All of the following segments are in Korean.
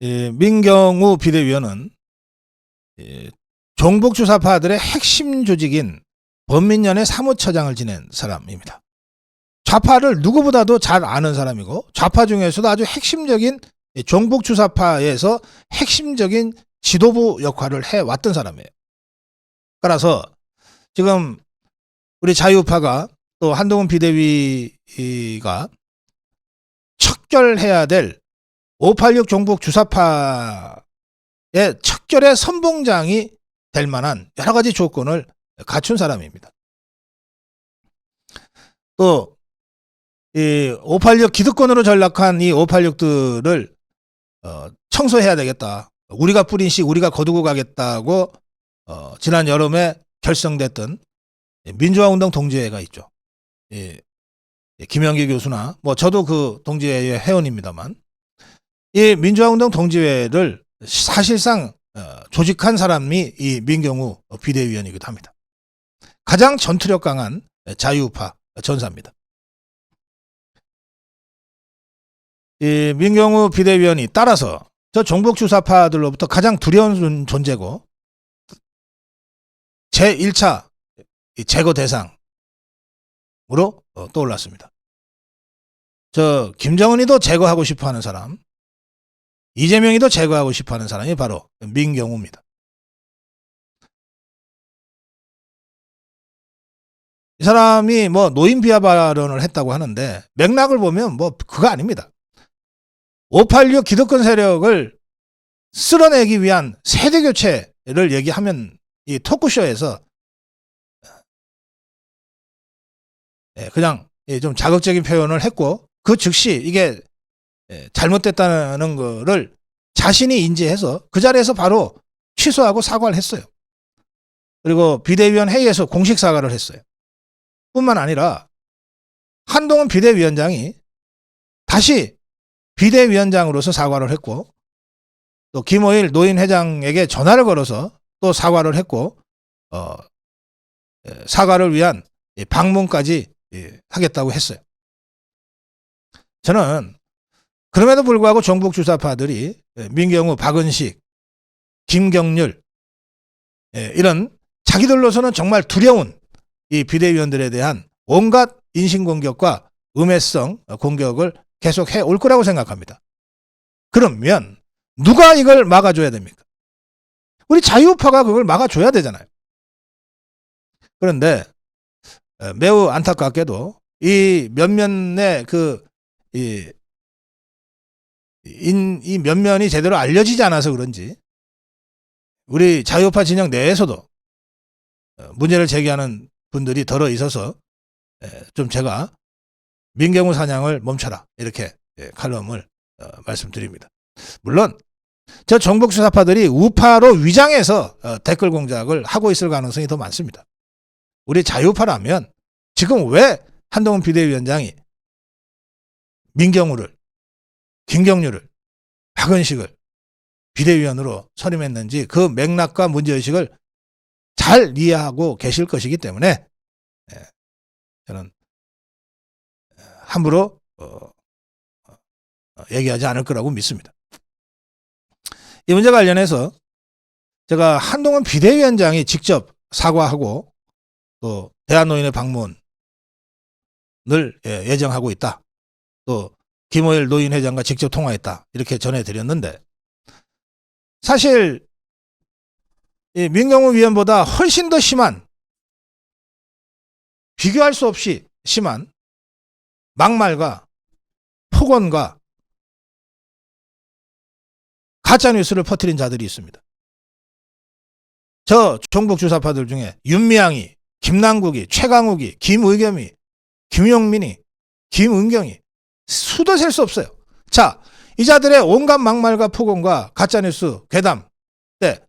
민경우 비대위원은 종북주사파들의 핵심 조직인 범민련의 사무처장을 지낸 사람입니다. 좌파를 누구보다도 잘 아는 사람이고 좌파 중에서도 아주 핵심적인 종북주사파에서 핵심적인 지도부 역할을 해왔던 사람이에요. 따라서 지금 우리 자유파가 또 한동훈 비대위가 척결해야 될 586 종북주사파의 척결의 선봉장이 될 만한 여러 가지 조건을 갖춘 사람입니다. 또 이 586 기득권으로 전락한 이 586들을 청소해야 되겠다. 우리가 뿌린 씨 우리가 거두고 가겠다고 지난 여름에 결성됐던 민주화운동 동지회가 있죠. 김영기 교수나 뭐 저도 그 동지회의 회원입니다만 이 민주화운동 동지회를 사실상 조직한 사람이 이 민경우 비대위원이기도 합니다. 가장 전투력 강한 자유파 전사입니다. 이 민경우 비대위원이 따라서 저 종북주사파들로부터 가장 두려운 존재고 제1차 제거 대상으로 떠올랐습니다. 저 김정은이도 제거하고 싶어하는 사람, 이재명이도 제거하고 싶어하는 사람이 바로 민경우입니다. 이 사람이 뭐 노인 비하 발언을 했다고 하는데 맥락을 보면 뭐 그거 아닙니다. 586 기득권 세력을 쓸어내기 위한 세대 교체를 얘기하면 이 토크쇼에서 그냥 좀 자극적인 표현을 했고 그 즉시 이게 잘못됐다는 거를 자신이 인지해서 그 자리에서 바로 취소하고 사과를 했어요. 그리고 비대위원 회의에서 공식 사과를 했어요. 뿐만 아니라 한동훈 비대위원장이 다시 비대위원장으로서 사과를 했고 또 김호일 노인회장에게 전화를 걸어서 또 사과를 했고 사과를 위한 방문까지 하겠다고 했어요. 저는 그럼에도 불구하고 종북주사파들이 민경우, 박은식, 김경률 이런 자기들로서는 정말 두려운 이 비대위원들에 대한 온갖 인신공격과 음해성 공격을 계속 해올 거라고 생각합니다. 그러면 누가 이걸 막아줘야 됩니까? 우리 자유파가 그걸 막아줘야 되잖아요. 그런데 매우 안타깝게도 이 면면의 이 면면이 제대로 알려지지 않아서 그런지 우리 자유파 진영 내에서도 문제를 제기하는 분들이 덜어 있어서 좀 제가 민경우 사냥을 멈춰라 이렇게 칼럼을 말씀드립니다. 물론 저 종북주사파들이 우파로 위장해서 댓글 공작을 하고 있을 가능성이 더 많습니다. 우리 자유파라면 지금 왜 한동훈 비대위원장이 민경우를, 김경률을, 박은식을 비대위원으로 선임했는지 그 맥락과 문제의식을 잘 이해하고 계실 것이기 때문에 저는 함부로 얘기하지 않을 거라고 믿습니다. 이 문제 관련해서 제가 한동훈 비대위원장이 직접 사과하고 또 대한노인회 방문을 예정하고 있다. 또 김호일 노인회장과 직접 통화했다. 이렇게 전해드렸는데 사실 이 민경우 위원보다 훨씬 더 심한 비교할 수 없이 심한 막말과 폭언과 가짜뉴스를 퍼뜨린 자들이 있습니다. 저 종북주사파들 중에 윤미향이, 김남국이, 최강욱이, 김의겸이, 김용민이, 김은경이 수도 셀 수 없어요. 자, 이 자들의 온갖 막말과 폭언과 가짜뉴스 괴담 때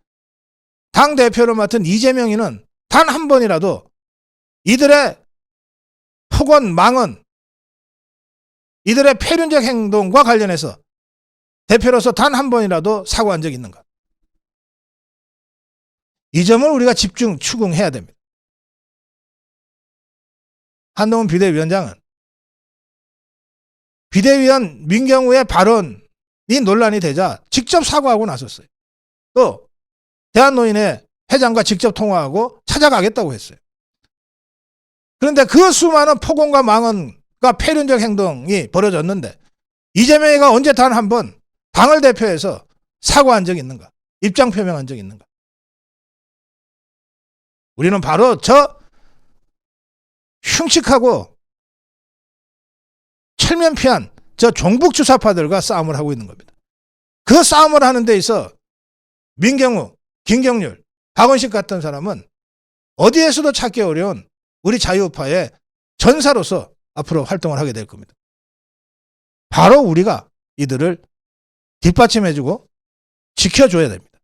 당대표를 맡은 이재명이는 단 한 번이라도 이들의 폭언, 망언, 이들의 폐륜적 행동과 관련해서 대표로서 단 한 번이라도 사과한 적이 있는가? 이 점을 우리가 집중 추궁해야 됩니다. 한동훈 비대위원장은 비대위원 민경우의 발언 논란이 되자 직접 사과하고 나섰어요. 또 대한노인회 회장과 직접 통화하고 찾아가겠다고 했어요. 그런데 그 수많은 폭언과 망언과 폐륜적 행동이 벌어졌는데 이재명이가 언제 단 한 번 당을 대표해서 사과한 적이 있는가? 입장 표명한 적이 있는가? 우리는 바로 저 흉측하고 철면피한 저 종북 주사파들과 싸움을 하고 있는 겁니다. 그 싸움을 하는 데 있어 민경우, 김경률, 박원식 같은 사람은 어디에서도 찾기 어려운 우리 자유우파의 전사로서 앞으로 활동을 하게 될 겁니다. 바로 우리가 이들을 뒷받침해주고 지켜줘야 됩니다.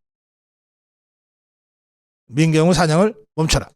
민경우 사냥을 멈춰라.